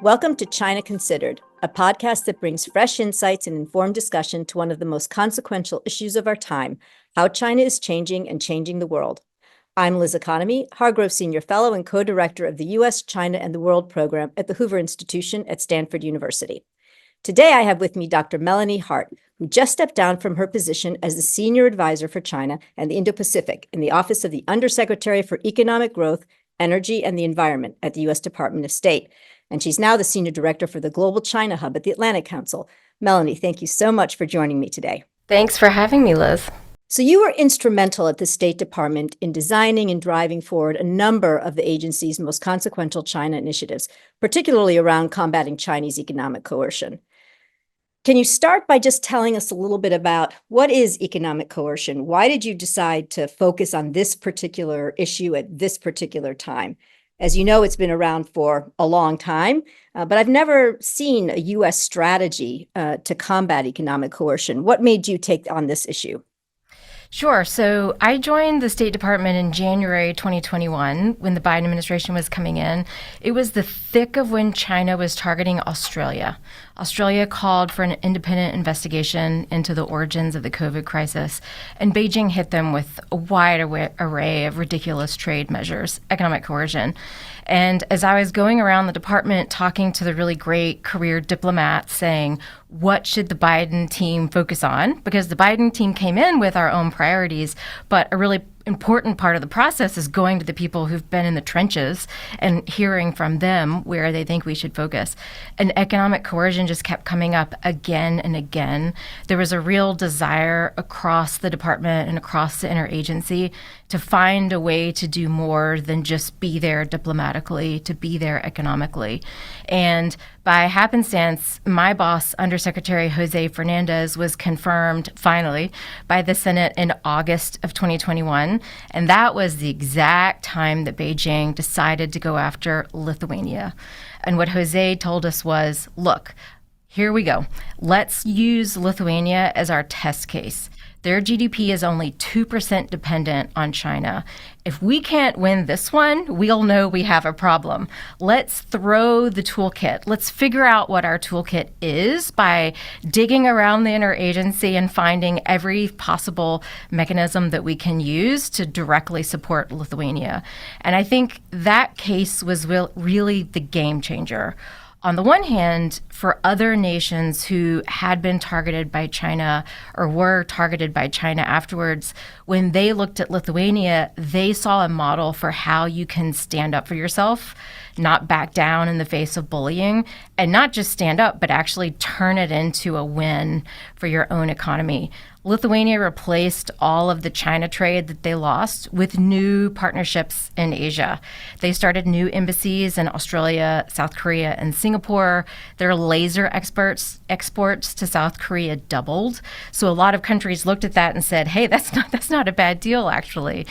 Welcome to China Considered, a podcast that brings fresh insights and informed discussion to one of the most consequential issues of our time, how China is changing and changing the world. I'm Liz Economy, Hargrove Senior Fellow and co-director of the U.S., China, and the World program at the Hoover Institution at Stanford University. Today, I have with me Dr. Melanie Hart, who just stepped down from her position as the Senior Advisor for China and the Indo-Pacific in the Office of the Undersecretary for Economic Growth, Energy, and the Environment at the U.S. Department of State. And she's now the Senior Director for the Global China Hub at the Atlantic Council. Melanie, thank you so much for joining me today. Thanks for having me, Liz. So you were instrumental at the State Department in designing and driving forward a number of the agency's most consequential China initiatives, particularly around combating Chinese economic coercion. Can you start by just telling us a little bit about what is economic coercion? Why did you decide to focus on this particular issue at this particular time? As you know, it's been around for a long time, but I've never seen a U.S. strategy to combat economic coercion. What made you take on this issue? Sure. So I joined the State Department in January 2021 when the Biden administration was coming in. It was the thick of when China was targeting Australia. Australia called for an independent investigation into the origins of the COVID crisis, and Beijing hit them with a wide array of ridiculous trade measures, economic coercion. And as I was going around the department talking to the really great career diplomats saying, what should the Biden team focus on? Because the Biden team came in with our own priorities, but a really important part of the process is going to the people who've been in the trenches and hearing from them where they think we should focus. And economic coercion just kept coming up again and again. There was a real desire across the department and across the interagency to find a way to do more than just be there diplomatically, to be there economically. And by happenstance, my boss, Undersecretary Jose Fernandez, was confirmed finally by the Senate in August of 2021. And that was the exact time that Beijing decided to go after Lithuania. And what Jose told us was, look, here we go. Let's use Lithuania as our test case. Their GDP is only 2% dependent on China. If we can't win this one, we'll know we have a problem. Let's throw the toolkit. Let's figure out what our toolkit is by digging around the interagency and finding every possible mechanism that we can use to directly support Lithuania. And I think that case was really the game changer. On the one hand, for other nations who had been targeted by China or were targeted by China afterwards, when they looked at Lithuania, they saw a model for how you can stand up for yourself, not back down in the face of bullying, and not just stand up, but actually turn it into a win for your own economy. Lithuania replaced all of the China trade that they lost with new partnerships in Asia. They started new embassies in Australia, South Korea, and Singapore. Their laser exports to South Korea doubled. So a lot of countries looked at that and said, hey, that's not a bad deal, actually.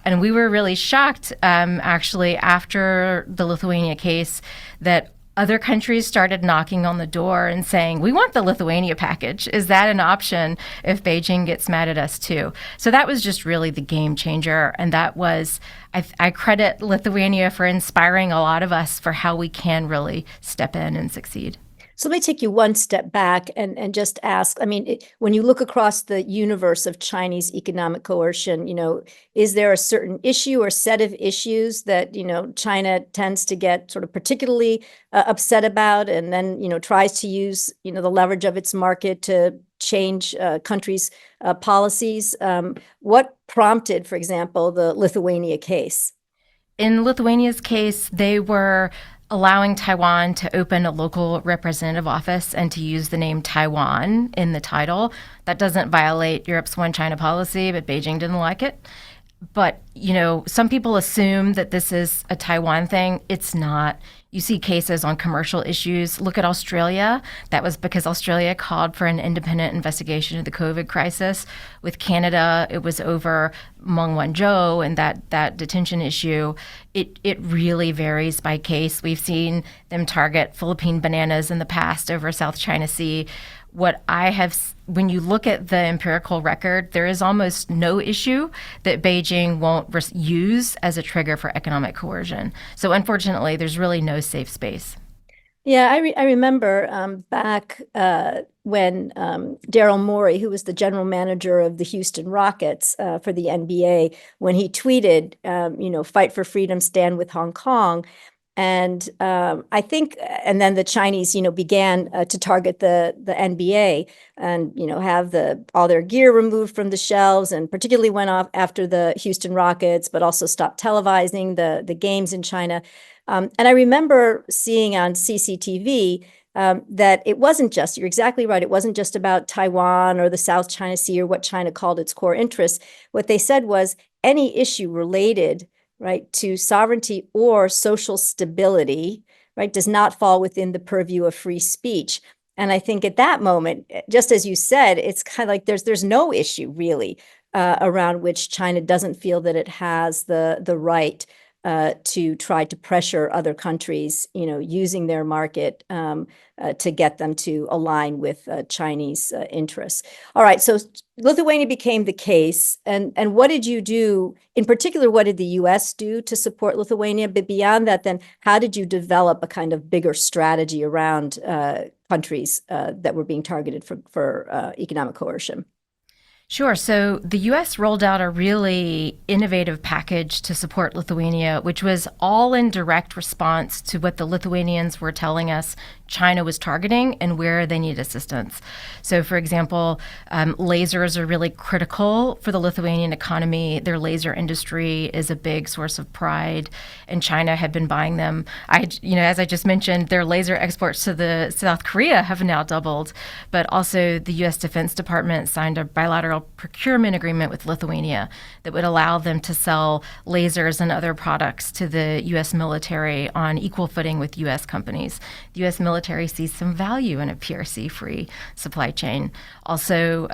And we were really shocked, actually, after the Lithuania case, that other countries started knocking on the door and saying, we want the Lithuania package. Is that an option if Beijing gets mad at us too? So that was just really the game changer. And that was, I credit Lithuania for inspiring a lot of us for how we can really step in and succeed. So let me take you one step back and just ask, when you look across the universe of Chinese economic coercion, is there a certain issue or set of issues that, China tends to get sort of particularly upset about and then, tries to use, the leverage of its market to change countries' policies? What prompted, for example, the Lithuania case? In Lithuania's case, they were allowing Taiwan to open a local representative office and to use the name Taiwan in the title. That doesn't violate Europe's One China policy, but Beijing didn't like it. But, some people assume that this is a Taiwan thing. It's not. You see cases on commercial issues. Look at Australia. That was because Australia called for an independent investigation of the COVID crisis. With Canada, it was over Meng Wanzhou and that detention issue. It really varies by case. We've seen them target Philippine bananas in the past over South China Sea. When you look at the empirical record, there is almost no issue that Beijing won't use as a trigger for economic coercion. So unfortunately, there's really no safe space. Yeah, I remember back when Daryl Morey, who was the general manager of the Houston Rockets for the NBA, when he tweeted, fight for freedom, stand with Hong Kong. And I think, and then the Chinese, began to target the NBA and, have all their gear removed from the shelves, and particularly went off after the Houston Rockets, but also stopped televising the games in China. And I remember seeing on CCTV that it wasn't just, you're exactly right, it wasn't just about Taiwan or the South China Sea or what China called its core interests. What they said was any issue related, right, to sovereignty or social stability, right, does not fall within the purview of free speech. And I think at that moment, just as you said, it's kind of like there's no issue really around which China doesn't feel that it has the right to try to pressure other countries, using their market to get them to align with Chinese interests. All right, so Lithuania became the case, and what did you do in particular? What did the U.S. do to support Lithuania? But beyond that, then how did you develop a kind of bigger strategy around countries that were being targeted for economic coercion? Sure. So the US rolled out a really innovative package to support Lithuania, which was all in direct response to what the Lithuanians were telling us China was targeting and where they need assistance. So, for example, lasers are really critical for the Lithuanian economy. Their laser industry is a big source of pride, and China had been buying them. As I just mentioned, their laser exports to the South Korea have now doubled, but also the U.S. Defense Department signed a bilateral procurement agreement with Lithuania that would allow them to sell lasers and other products to the U.S. military on equal footing with U.S. companies. The U.S. military sees some value in a PRC-free supply chain. Also,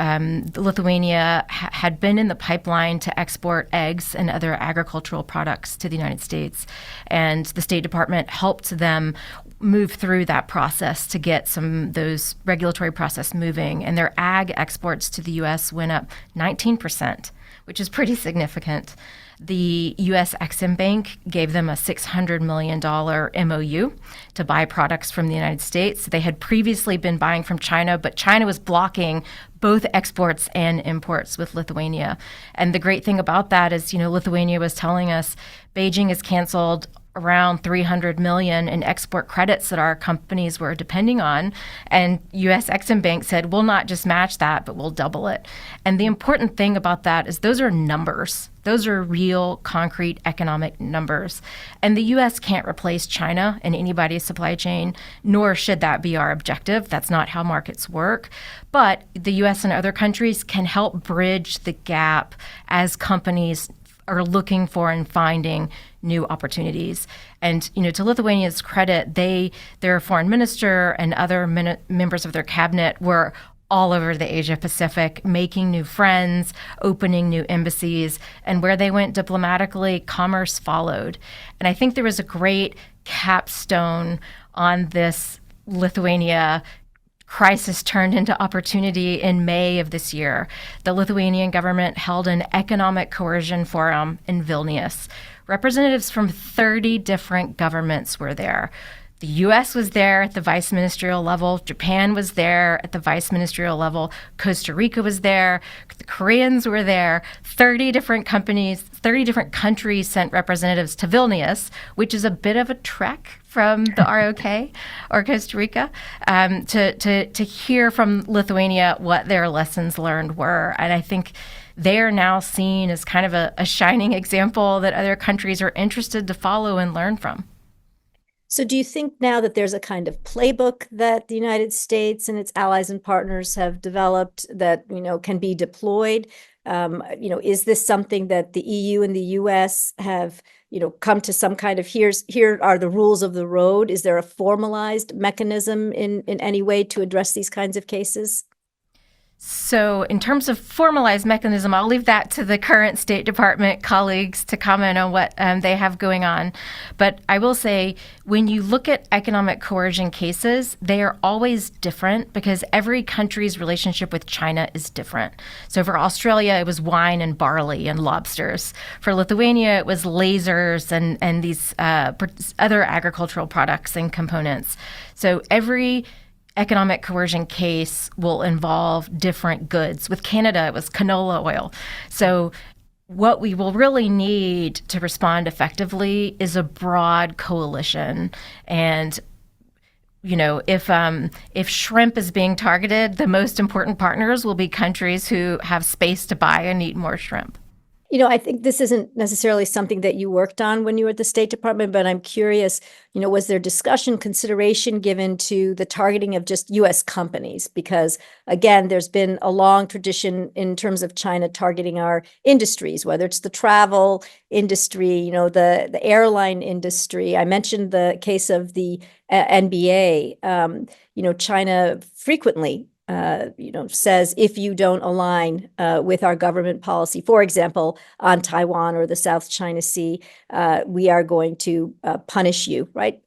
Lithuania had been in the pipeline to export eggs and other agricultural products to the United States, and the State Department helped them move through that process to get those regulatory process moving. And their ag exports to the U.S. went up 19%, which is pretty significant. The U.S. Exim Bank gave them a $600 million MOU to buy products from the United States. They had previously been buying from China, but China was blocking both exports and imports with Lithuania. And the great thing about that is, Lithuania was telling us Beijing has canceled around 300 million in export credits that our companies were depending on. And US Exim Bank said, we'll not just match that, but we'll double it. And the important thing about that is those are numbers. Those are real, concrete economic numbers. And the U.S. can't replace China in anybody's supply chain, nor should that be our objective. That's not how markets work. But the U.S. and other countries can help bridge the gap as companies are looking for and finding new opportunities. And, to Lithuania's credit, their foreign minister and other members of their cabinet were all over the Asia-Pacific, making new friends, opening new embassies, and where they went diplomatically, commerce followed. And I think there was a great capstone on this Lithuania crisis turned into opportunity in May of this year. The Lithuanian government held an economic coercion forum in Vilnius. Representatives from 30 different governments were there. The U.S. was there at the vice ministerial level. Japan was there at the vice ministerial level. Costa Rica was there. The Koreans were there. 30 different countries sent representatives to Vilnius, which is a bit of a trek from the ROK or Costa Rica, to hear from Lithuania what their lessons learned were. And I think they are now seen as kind of a shining example that other countries are interested to follow and learn from. So do you think now that there's a kind of playbook that the United States and its allies and partners have developed that, can be deployed? Is this something that the EU and the US have, come to some kind of here are the rules of the road? Is there a formalized mechanism in any way to address these kinds of cases? So in terms of formalized mechanism, I'll leave that to the current State Department colleagues to comment on what they have going on. But I will say, when you look at economic coercion cases, they are always different because every country's relationship with China is different. So for Australia, it was wine and barley and lobsters. For Lithuania, it was lasers and these other agricultural products and components. So every economic coercion case will involve different goods. With Canada, it was canola oil. So what we will really need to respond effectively is a broad coalition. And if shrimp is being targeted, the most important partners will be countries who have space to buy and eat more shrimp. I think this isn't necessarily something that you worked on when you were at the State Department, but I'm curious, was there discussion, consideration given to the targeting of just U.S. companies? Because again, there's been a long tradition in terms of China targeting our industries, whether it's the travel industry, the airline industry. I mentioned the case of the NBA. China frequently says if you don't align with our government policy, for example, on Taiwan or the South China Sea, we are going to punish you, right?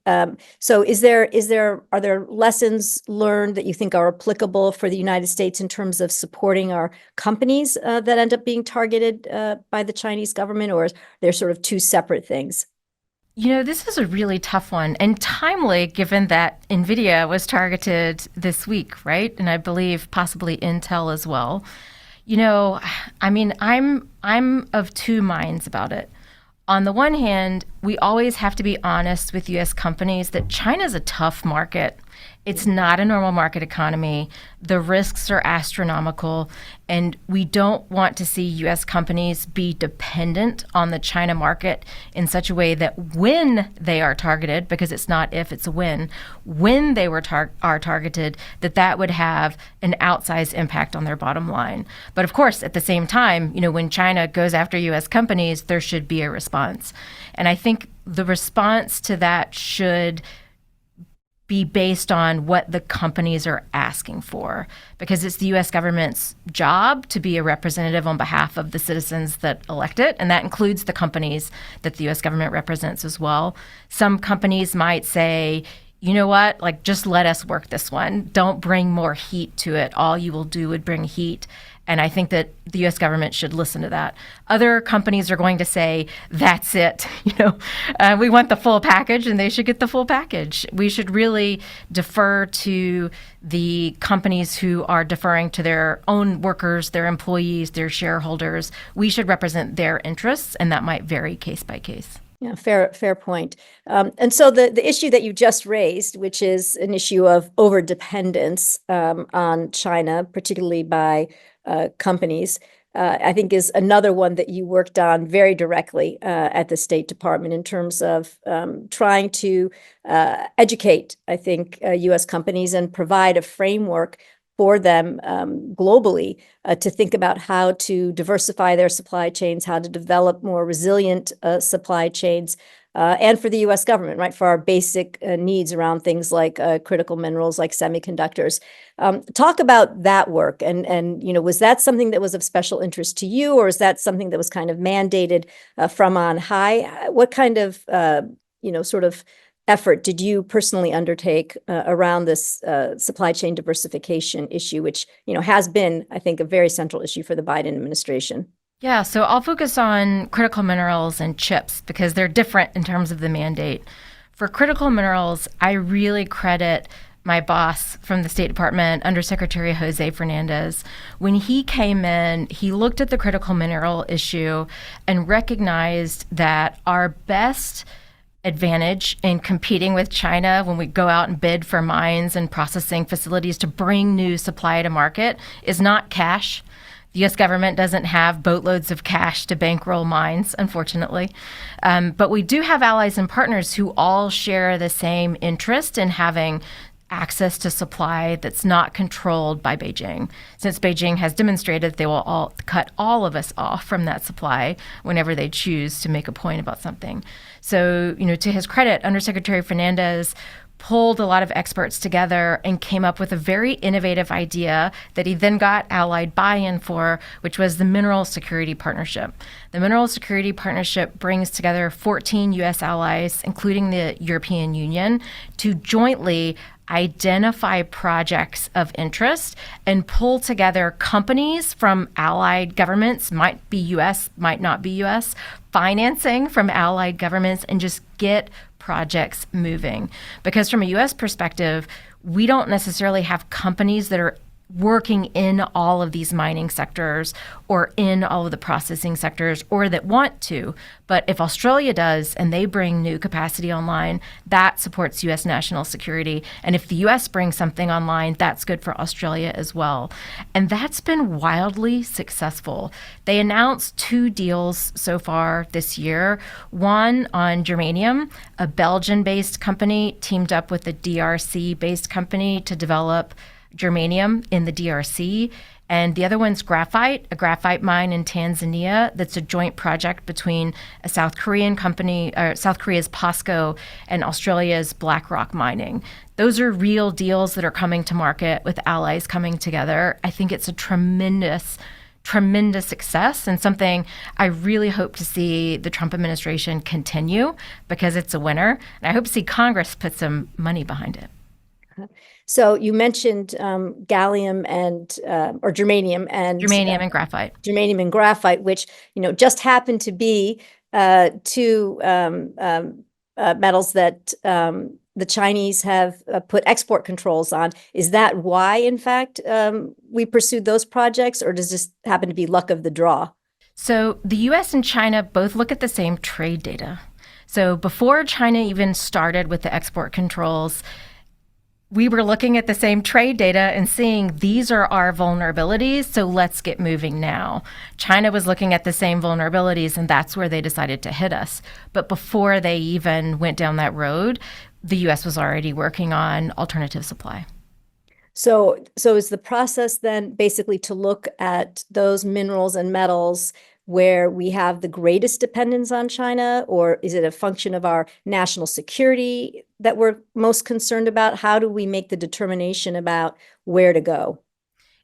So are there lessons learned that you think are applicable for the United States in terms of supporting our companies that end up being targeted by the Chinese government, or they're sort of two separate things? This is a really tough one and timely given that NVIDIA was targeted this week, right? And I believe possibly Intel as well. I'm of two minds about it. On the one hand, we always have to be honest with U.S. companies that China's a tough market. It's not a normal market economy. The risks are astronomical, and we don't want to see U.S. companies be dependent on the China market in such a way that when they are targeted, because it's not if, it's a when they are targeted, that would have an outsized impact on their bottom line. But of course, at the same time, when China goes after U.S. companies, there should be a response. And I think the response to that should be based on what the companies are asking for, because it's the U.S. government's job to be a representative on behalf of the citizens that elect it, and that includes the companies that the U.S. government represents as well. Some companies might say, you know what, just let us work this one. Don't bring more heat to it. All you will do would bring heat. And I think that the U.S. government should listen to that. Other companies are going to say, that's it. We want the full package, and they should get the full package. We should really defer to the companies who are deferring to their own workers, their employees, their shareholders. We should represent their interests, and that might vary case by case. Yeah, fair point. And so the issue that you just raised, which is an issue of overdependence on China, particularly by companies, I think is another one that you worked on very directly at the State Department in terms of trying to educate, I think, U.S. companies and provide a framework for them globally to think about how to diversify their supply chains, how to develop more resilient supply chains, and for the U.S. government, right, for our basic needs around things like critical minerals, like semiconductors. Talk about that work, and was that something that was of special interest to you, or is that something that was kind of mandated from on high? What kind of sort of effort did you personally undertake around this supply chain diversification issue, which has been, I think, a very central issue for the Biden administration? Yeah, so I'll focus on critical minerals and chips because they're different in terms of the mandate. For critical minerals, I really credit my boss from the State Department, Undersecretary Jose Fernandez. When he came in, he looked at the critical mineral issue and recognized that our best advantage in competing with China when we go out and bid for mines and processing facilities to bring new supply to market is not cash. The U.S. government doesn't have boatloads of cash to bankroll mines, unfortunately. But we do have allies and partners who all share the same interest in having access to supply that's not controlled by Beijing. Since Beijing has demonstrated they will all cut all of us off from that supply whenever they choose to make a point about something. So, to his credit, Undersecretary Fernandez pulled a lot of experts together and came up with a very innovative idea that he then got allied buy-in for, which was the Mineral Security Partnership. The Mineral Security Partnership brings together 14 U.S. allies, including the European Union, to jointly identify projects of interest and pull together companies from allied governments, might be U.S., might not be U.S., financing from allied governments, and just get projects moving. Because from a U.S. perspective, we don't necessarily have companies that are working in all of these mining sectors or in all of the processing sectors or that want to. But if Australia does and they bring new capacity online, that supports U.S. national security. And if the U.S. brings something online, that's good for Australia as well. And that's been wildly successful. They announced 2 deals so far this year. One on germanium, a Belgian-based company teamed up with a DRC-based company to develop germanium in the DRC, and the other one's graphite, a graphite mine in Tanzania that's a joint project between a South Korean company, South Korea's POSCO, and Australia's BlackRock Mining. Those are real deals that are coming to market with allies coming together. I think it's a tremendous success and something I really hope to see the Trump administration continue because it's a winner. And I hope to see Congress put some money behind it. So you mentioned gallium and or germanium and germanium and graphite, which just happen to be 2 metals that the Chinese have put export controls on. Is that why, in fact, we pursued those projects, or does this happen to be luck of the draw? So the U.S. and China both look at the same trade data. So before China even started with the export controls, we were looking at the same trade data and seeing these are our vulnerabilities, so let's get moving now. China was looking at the same vulnerabilities, and that's where they decided to hit us. But before they even went down that road, the U.S. was already working on alternative supply. So is the process then basically to look at those minerals and metals where we have the greatest dependence on China, or is it a function of our national security that we're most concerned about? How do we make the determination about where to go?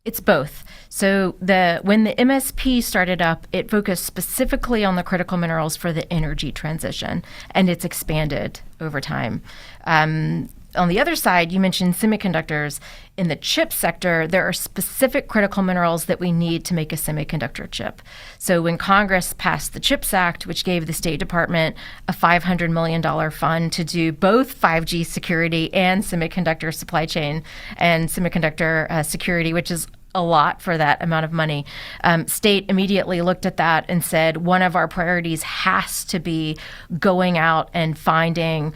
It's both. So when the MSP started up, it focused specifically on the critical minerals for the energy transition, and it's expanded over time. On the other side, you mentioned semiconductors. In the chip sector, there are specific critical minerals that we need to make a semiconductor chip. So when Congress passed the CHIPS Act, which gave the State Department a $500 million fund to do both 5G security and semiconductor supply chain and semiconductor security, which is a lot for that amount of money. State immediately looked at that and said, one of our priorities has to be going out and finding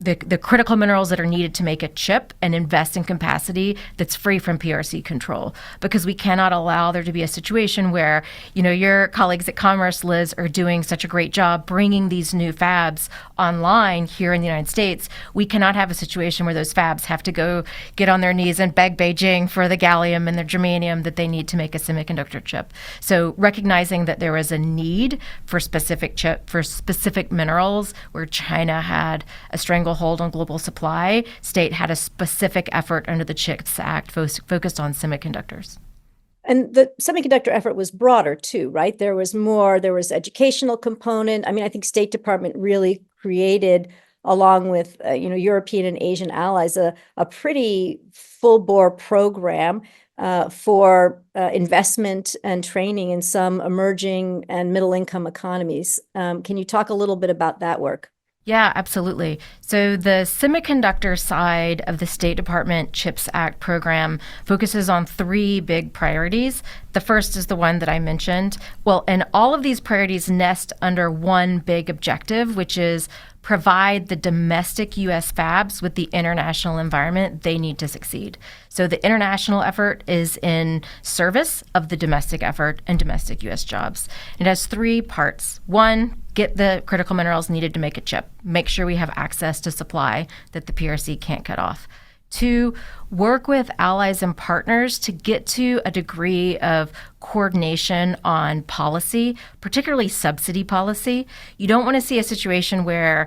the critical minerals that are needed to make a chip and invest in capacity that's free from PRC control, because we cannot allow there to be a situation where, your colleagues at Commerce, Liz, are doing such a great job bringing these new fabs online here in the United States. We cannot have a situation where those fabs have to go get on their knees and beg Beijing for the gallium and the germanium that they need to make a semiconductor chip. So recognizing that there was a need for specific minerals where China had a stranglehold on global supply, State had a specific effort under the CHIPS Act focused on semiconductors. And the semiconductor effort was broader too, right? There was educational component. I think State Department really created, along with European and Asian allies, a pretty full-bore program for investment and training in some emerging and middle-income economies. Can you talk a little bit about that work? Yeah, absolutely. So the semiconductor side of the State Department CHIPS Act program focuses on 3 big priorities. The first is the one that I mentioned. Well, and all of these priorities nest under one big objective, which is provide the domestic U.S. fabs with the international environment they need to succeed. So the international effort is in service of the domestic effort and domestic U.S. jobs. It has 3 parts. 1, get the critical minerals needed to make a chip. Make sure we have access to supply that the PRC can't cut off. 2, work with allies and partners to get to a degree of coordination on policy, particularly subsidy policy. You don't want to see a situation where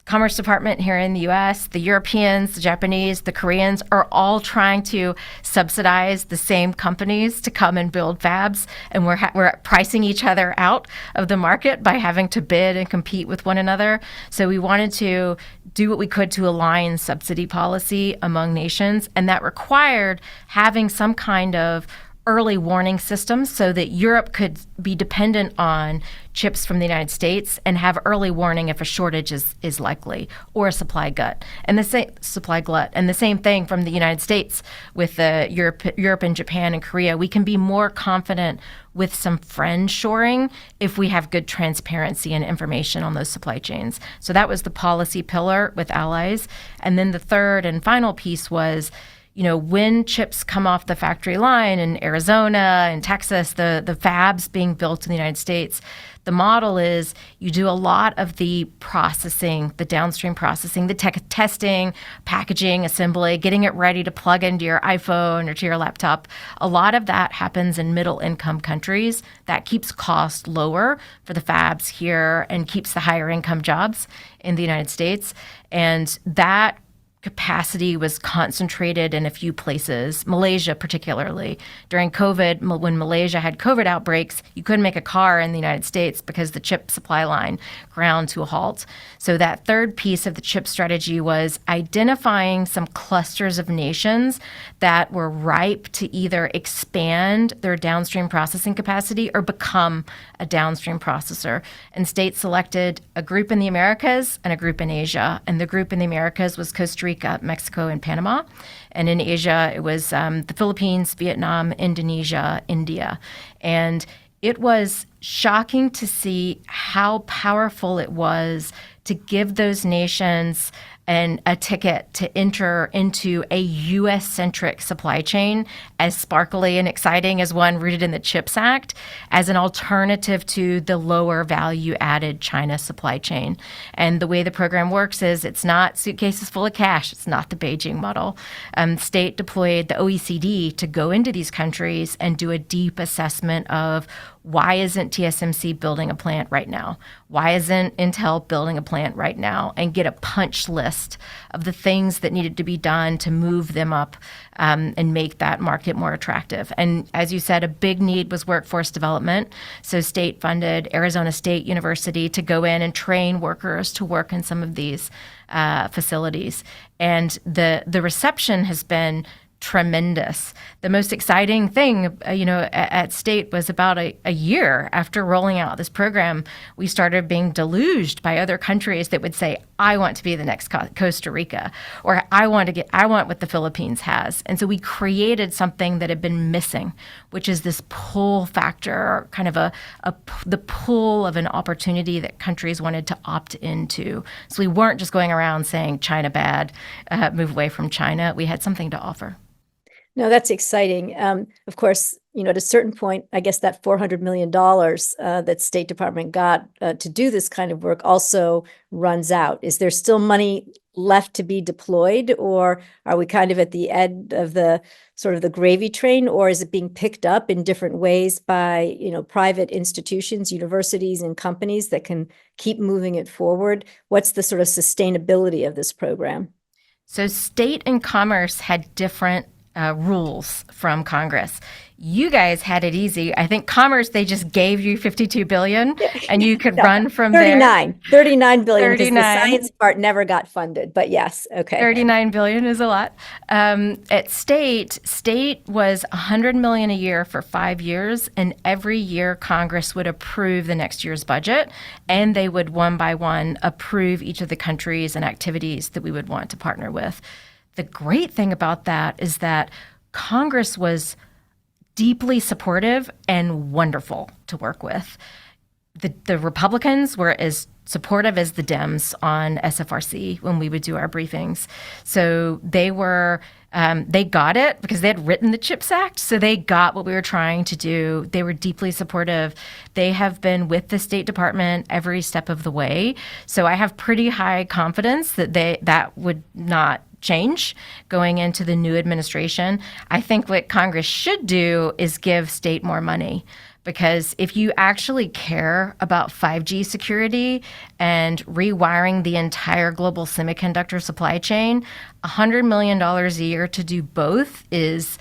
Commerce Department here in the US, the Europeans, the Japanese, the Koreans are all trying to subsidize the same companies to come and build fabs. And we're pricing each other out of the market by having to bid and compete with one another. So we wanted to do what we could to align subsidy policy among nations. And that required having some kind of early warning systems so that Europe could be dependent on chips from the United States and have early warning if a shortage is likely or a supply glut. And the same thing from the United States with Europe and Japan and Korea. We can be more confident with some friend shoring if we have good transparency and information on those supply chains. So that was the policy pillar with allies. And then the third and final piece was, when chips come off the factory line in Arizona and Texas, the fabs being built in the United States, the model is you do a lot of the processing, the downstream processing, the testing, packaging, assembly, getting it ready to plug into your iPhone or to your laptop. A lot of that happens in middle income countries. That keeps cost lower for the fabs here and keeps the higher income jobs in the United States. And that capacity was concentrated in a few places, Malaysia particularly. During COVID, when Malaysia had COVID outbreaks, you couldn't make a car in the United States because the chip supply line ground to a halt. So that third piece of the chip strategy was identifying some clusters of nations that were ripe to either expand their downstream processing capacity or become a downstream processor. And states selected a group in the Americas and a group in Asia. And the group in the Americas was Costa Rica, Mexico, and Panama. And in Asia, it was the Philippines, Vietnam, Indonesia, India. And it was shocking to see how powerful it was to give those nations a ticket to enter into a U.S.-centric supply chain as sparkly and exciting as one rooted in the CHIPS Act, as an alternative to the lower value-added China supply chain. And the way the program works is it's not suitcases full of cash. It's not the Beijing model. State deployed the OECD to go into these countries and do a deep assessment of why isn't TSMC building a plant right now? Why isn't Intel building a plant right now? And get a punch list of the things that needed to be done to move them up and make that market more attractive. And as you said, a big need was workforce development. So state funded Arizona State University to go in and train workers to work in some of these facilities. And the reception has been tremendous. The most exciting thing, at State was about a year after rolling out this program, we started being deluged by other countries that would say, I want to be the next Costa Rica, or I want what the Philippines has. And so we created something that had been missing, which is this pull factor, kind of the pull of an opportunity that countries wanted to opt into. So we weren't just going around saying China bad, move away from China. We had something to offer. No, that's exciting. Of course, at a certain point, I guess that $400 million that State Department got to do this kind of work also runs out. Is there still money left to be deployed, or are we kind of at the end of the sort of the gravy train, or is it being picked up in different ways by, private institutions, universities, and companies that can keep moving it forward? What's the sort of sustainability of this program? So State and Commerce had different rules from Congress. You guys had it easy. I think Commerce, they just gave you $52 billion and you could run from 39 billion, because 39. the science part never got funded, but yes. Okay. 39 billion is a lot. At State was $100 million a year for 5 years, and every year Congress would approve the next year's budget, and they would one by one approve each of the countries and activities that we would want to partner with. The great thing about that is that Congress was deeply supportive and wonderful to work with. The Republicans were as supportive as the Dems on SFRC when we would do our briefings. So they got it because they had written the CHIPS Act. So they got what we were trying to do. They were deeply supportive. They have been with the State Department every step of the way. So I have pretty high confidence that that would not change going into the new administration. I think what Congress should do is give State more money, Because if you actually care about 5G security and rewiring the entire global semiconductor supply chain, $100 million a year to do both is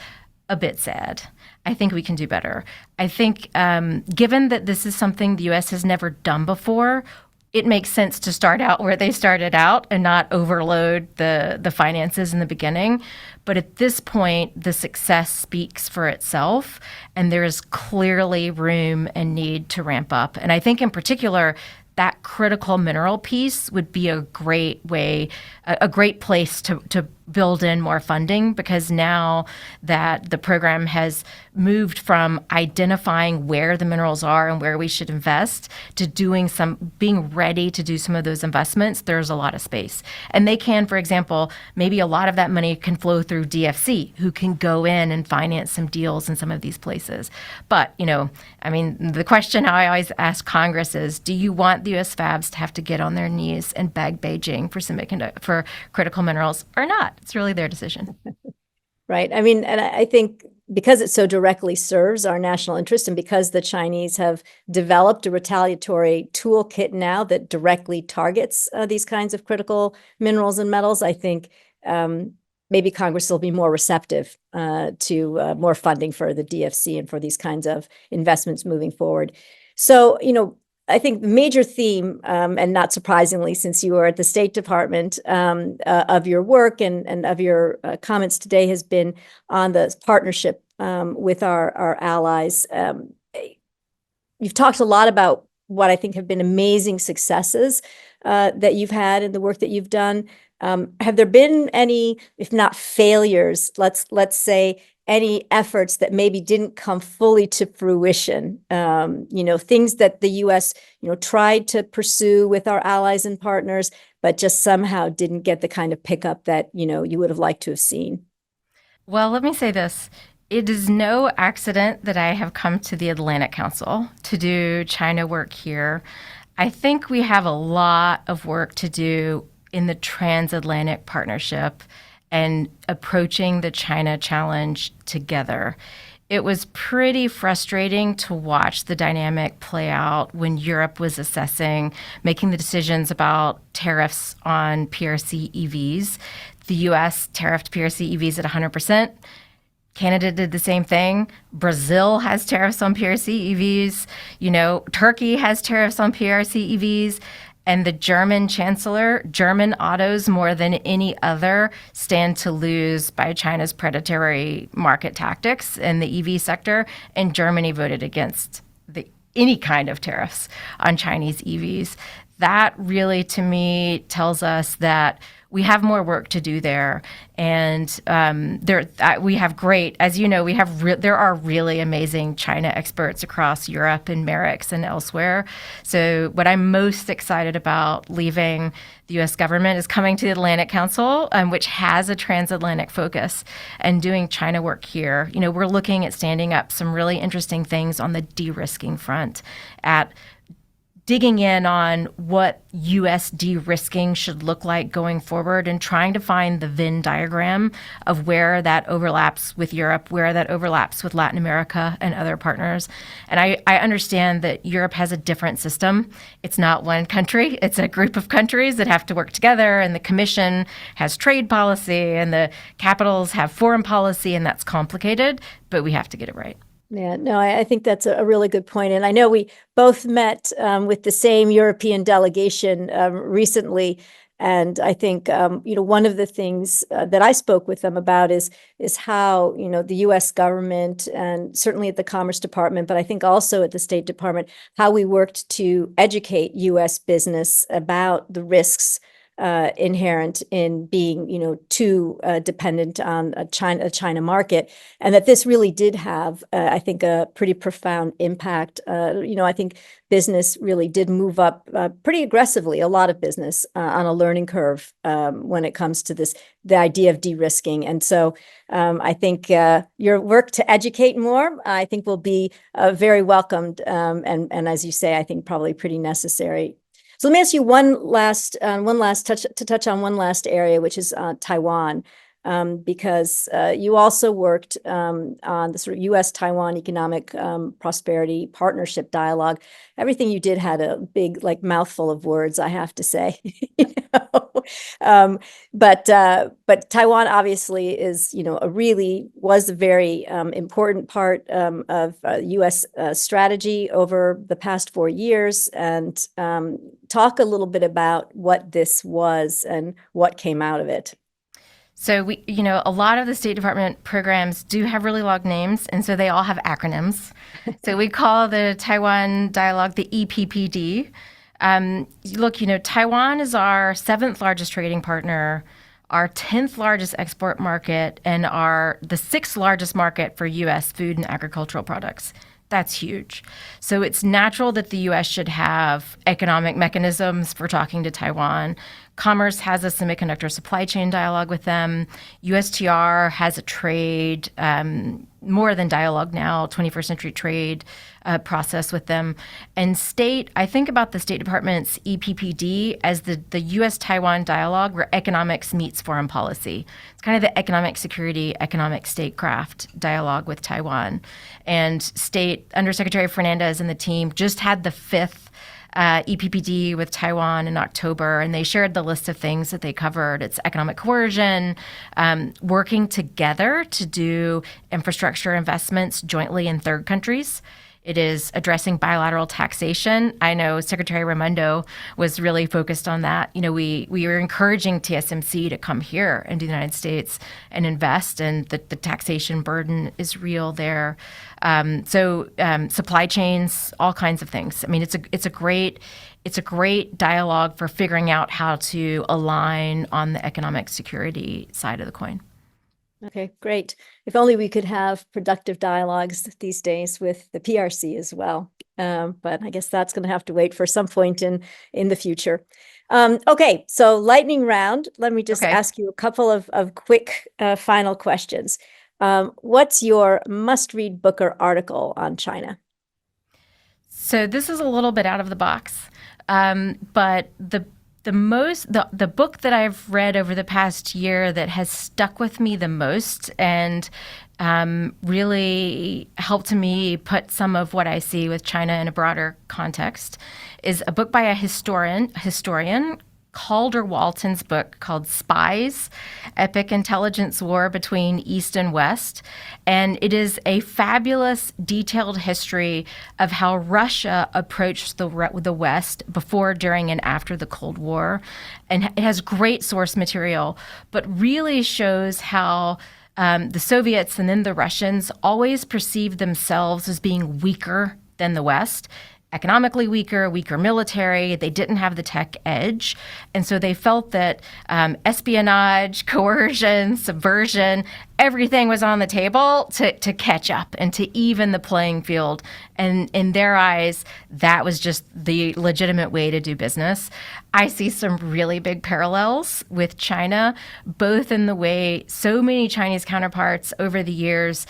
a bit sad. I think we can do better. I think given that this is something the U.S. has never done before, it makes sense to start out where they started out and not overload the finances in the beginning. But at this point, the success speaks for itself, and there is clearly room and need to ramp up. And I think in particular, that critical mineral piece would be a great way, a great place to build in more funding, because now that the program has moved from identifying where the minerals are and where we should invest to being ready to do some of those investments, there's a lot of space. And they can, for example, maybe a lot of that money can flow through DFC, who can go in and finance some deals in some of these places. But, the question I always ask Congress is, do you want the U.S. fabs to have to get on their knees and beg Beijing for critical minerals or not? It's really their decision. Right. And I think because it so directly serves our national interest, and because the Chinese have developed a retaliatory toolkit now that directly targets these kinds of critical minerals and metals, I think maybe Congress will be more receptive to more funding for the DFC and for these kinds of investments moving forward. So, I think the major theme, and not surprisingly, since you were at the State Department, of your work and of your comments today has been on the partnership with our allies. You've talked a lot about what I think have been amazing successes that you've had in the work that you've done. Have there been any, if not failures, let's say, any efforts that maybe didn't come fully to fruition, things that the U.S., tried to pursue with our allies and partners, but just somehow didn't get the kind of pickup that, you would have liked to have seen? Well, let me say this. It is no accident that I have come to the Atlantic Council to do China work here. I think we have a lot of work to do in the transatlantic partnership and approaching the China challenge together. It was pretty frustrating to watch the dynamic play out when Europe was making the decisions about tariffs on PRC EVs. The US tariffed PRC EVs at 100%. Canada did the same thing. Brazil has tariffs on PRC EVs. Turkey has tariffs on PRC EVs. And the German chancellor, German autos more than any other stand to lose by China's predatory market tactics in the EV sector. And Germany voted against any kind of tariffs on Chinese EVs. That really, to me, tells us that we have more work to do there, and we have great, as you know, there are really amazing China experts across Europe and Merix and elsewhere. So what I'm most excited about leaving the U.S. government is coming to the Atlantic Council, which has a transatlantic focus, and doing China work here. We're looking at standing up some really interesting things on the de-risking front, at digging in on what U.S. de-risking should look like going forward, and trying to find the Venn diagram of where that overlaps with Europe, where that overlaps with Latin America and other partners. And I understand that Europe has a different system. It's not one country. It's a group of countries that have to work together, and the Commission has trade policy, and the capitals have foreign policy, and that's complicated, but we have to get it right. Yeah, no, I think that's a really good point. And I know we both met with the same European delegation recently. And I think, one of the things that I spoke with them about is how, the U.S. government, and certainly at the Commerce Department, but I think also at the State Department, how we worked to educate U.S. business about the risks inherent in being, too dependent on a China market, and that this really did have, I think, a pretty profound impact. I think business really did move up pretty aggressively, a lot of business on a learning curve when it comes to the idea of de-risking. And so I think your work to educate more, I think, will be very welcomed, and as you say, I think probably pretty necessary. So let me ask you one last touch on one last area, which is Taiwan. because you also worked on the sort of U.S.-Taiwan economic prosperity partnership dialogue. Everything you did had a big, like, mouthful of words, I have to say. You know? But Taiwan obviously was a very important part of U.S. strategy over the past 4 years. And talk a little bit about what this was and what came out of it. So a lot of the State Department programs do have really long names, and so they all have acronyms. So we call the Taiwan dialogue the EPPD. Look, Taiwan is our seventh largest trading partner, our 10th largest export market, and the sixth largest market for U.S. food and agricultural products. That's huge. So it's natural that the U.S. should have economic mechanisms for talking to Taiwan. Commerce has a semiconductor supply chain dialogue with them. USTR has a trade, more than dialogue now, 21st century trade process with them. And I think about the State Department's EPPD as the U.S.-Taiwan dialogue where economics meets foreign policy. It's kind of the economic security, economic statecraft dialogue with Taiwan. And State Undersecretary Fernandez and the team just had the fifth EPPD with Taiwan in October, and they shared the list of things that they covered. It's economic coercion, working together to do infrastructure investments jointly in third countries. It is addressing bilateral taxation. I know Secretary Raimondo was really focused on that. We were encouraging TSMC to come here into the United States and invest, and the taxation burden is real there. Supply chains, all kinds of things. I mean, it's a great dialogue for figuring out how to align on the economic security side of the coin. Okay, great. If only we could have productive dialogues these days with the PRC as well. But I guess that's going to have to wait for some point in the future. Okay, so lightning round. Let me just ask you a couple of quick final questions. What's your must-read book or article on China? So this is a little bit out of the box, but the book that I've read over the past year that has stuck with me the most and really helped me put some of what I see with China in a broader context is a book by a historian, Calder Walton's book called Spies, Epic Intelligence War Between East and West. And it is a fabulous, detailed history of how Russia approached the West before, during, and after the Cold War. And it has great source material, but really shows how the Soviets and then the Russians always perceived themselves as being weaker than the West. Economically weaker military. They didn't have the tech edge. And so they felt that espionage, coercion, subversion, everything was on the table to catch up and to even the playing field. And in their eyes, that was just the legitimate way to do business. I see some really big parallels with China, both in the way so many Chinese counterparts over the years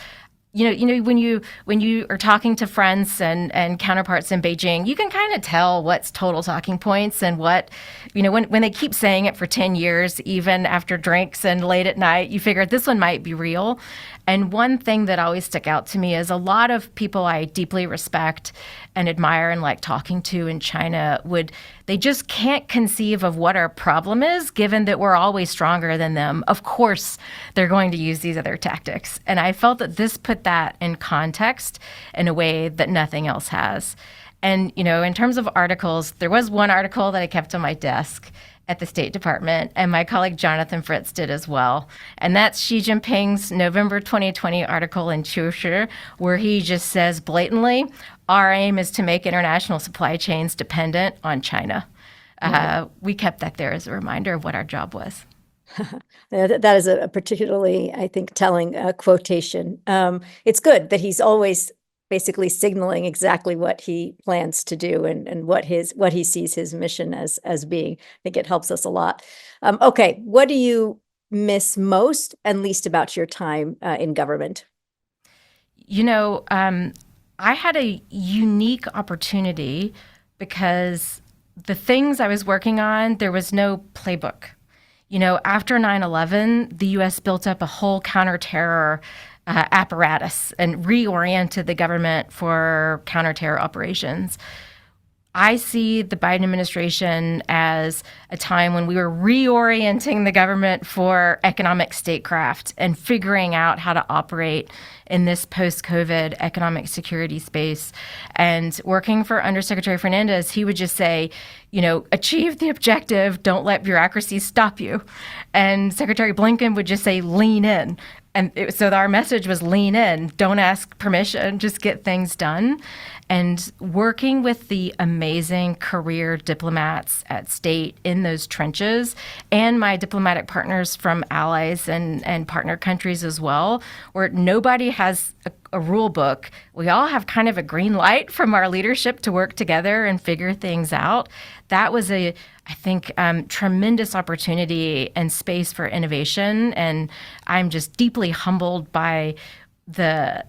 when you are talking to friends and counterparts in Beijing, you can kind of tell what's total talking points and what, when they keep saying it for 10 years, even after drinks and late at night, you figure this one might be real. And one thing that always stuck out to me is a lot of people I deeply respect and admire and like talking to in China they just can't conceive of what our problem is, given that we're always stronger than them. Of course, they're going to use these other tactics. And I felt that this put that in context in a way that nothing else has. And, in terms of articles, there was one article that I kept on my desk at the State Department, and my colleague Jonathan Fritz did as well. And that's Xi Jinping's November 2020 article in Qiushi, where he just says blatantly, our aim is to make international supply chains dependent on China. We kept that there as a reminder of what our job was. That is a particularly, I think, telling quotation. It's good that he's always basically signaling exactly what he plans to do and what he sees his mission as being. I think it helps us a lot. Okay, what do you miss most and least about your time in government? I had a unique opportunity because the things I was working on, there was no playbook. After 9/11, the U.S. built up a whole counterterror apparatus and reoriented the government for counterterror operations. I see the Biden administration as a time when we were reorienting the government for economic statecraft and figuring out how to operate in this post-COVID economic security space. And working for Undersecretary Fernandez, he would just say, achieve the objective, don't let bureaucracy stop you. And Secretary Blinken would just say, lean in. And so our message was lean in, don't ask permission, just get things done. And working with the amazing career diplomats at state in those trenches and my diplomatic partners from allies and partner countries as well, where nobody has a rule book. We all have kind of a green light from our leadership to work together and figure things out. That was I think, tremendous opportunity and space for innovation. And I'm just deeply humbled by the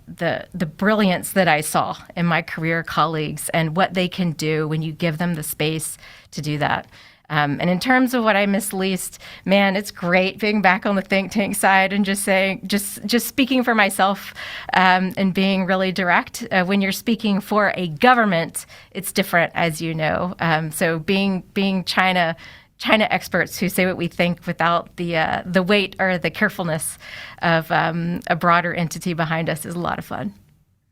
brilliance that I saw in my career colleagues and what they can do when you give them the space to do that. And in terms of what I miss least, man, it's great being back on the think tank side and just speaking for myself and being really direct. When you're speaking for a government, it's different, as you know. So being China experts who say what we think without the weight or the carefulness of a broader entity behind us is a lot of fun.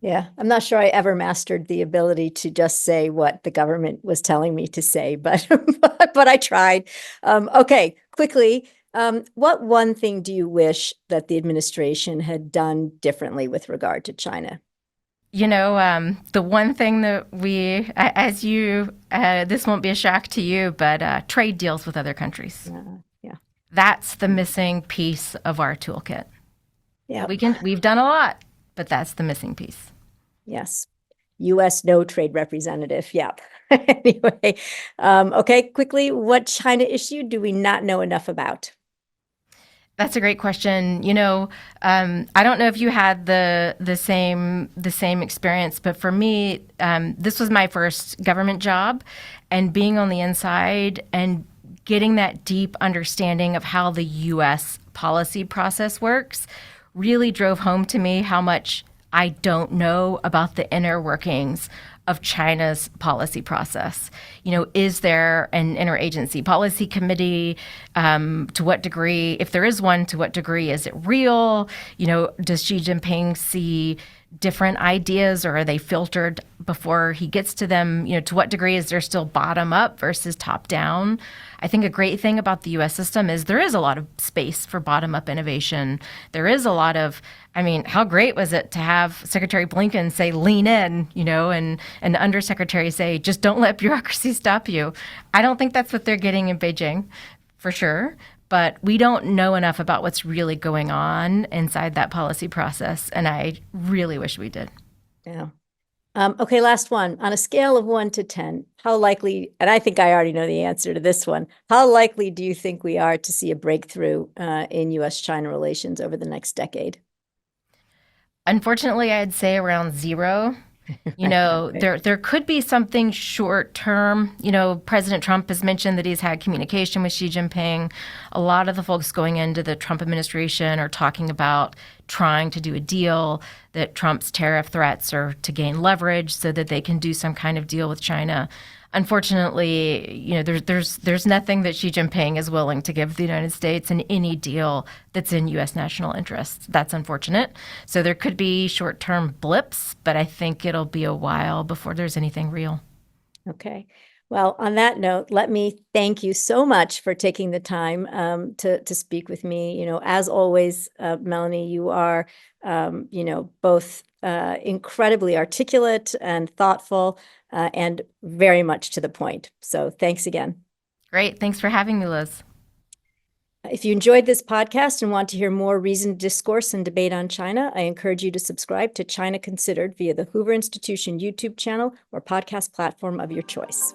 Yeah, I'm not sure I ever mastered the ability to just say what the government was telling me to say, but but I tried. Okay, quickly, what one thing do you wish that the administration had done differently with regard to China? The one thing that this won't be a shock to you, but trade deals with other countries. Yeah. That's the missing piece of our toolkit. Yeah. We've done a lot, but that's the missing piece. Yes. U.S. no trade representative. Yep. Anyway, okay, quickly, what China issue do we not know enough about? That's a great question. I don't know if you had the same experience, but for me, this was my first government job, and being on the inside and getting that deep understanding of how the U.S. policy process works really drove home to me how much I don't know about the inner workings of China's policy process. Is there an interagency policy committee? To what degree, if there is one, to what degree is it real? Does Xi Jinping see different ideas, or are they filtered before he gets to them? To what degree is there still bottom up versus top down? I think a great thing about the U.S. system is there is a lot of space for bottom up innovation. There is a lot of, how great was it to have Secretary Blinken say, lean in, and the undersecretary say, just don't let bureaucracy stop you. I don't think that's what they're getting in Beijing, for sure. But we don't know enough about what's really going on inside that policy process, and I really wish we did. Yeah. Okay, last one. On a scale of 1 to 10, how likely, and I think I already know the answer to this one, how likely do you think we are to see a breakthrough in U.S.-China relations over the next decade? Unfortunately, I'd say around 0. There could be something short term. President Trump has mentioned that he's had communication with Xi Jinping. A lot of the folks going into the Trump administration are talking about trying to do a deal, that Trump's tariff threats are to gain leverage so that they can do some kind of deal with China. Unfortunately, there's nothing that Xi Jinping is willing to give the United States in any deal that's in U.S. national interests. That's unfortunate. So there could be short-term blips, but I think it'll be a while before there's anything real. Okay. Well, on that note, let me thank you so much for taking the time to speak with me. As always, Melanie, you are, both incredibly articulate and thoughtful and very much to the point. So thanks again. Great. Thanks for having me, Liz. If you enjoyed this podcast and want to hear more reasoned discourse and debate on China, I encourage you to subscribe to China Considered via the Hoover Institution YouTube channel or podcast platform of your choice.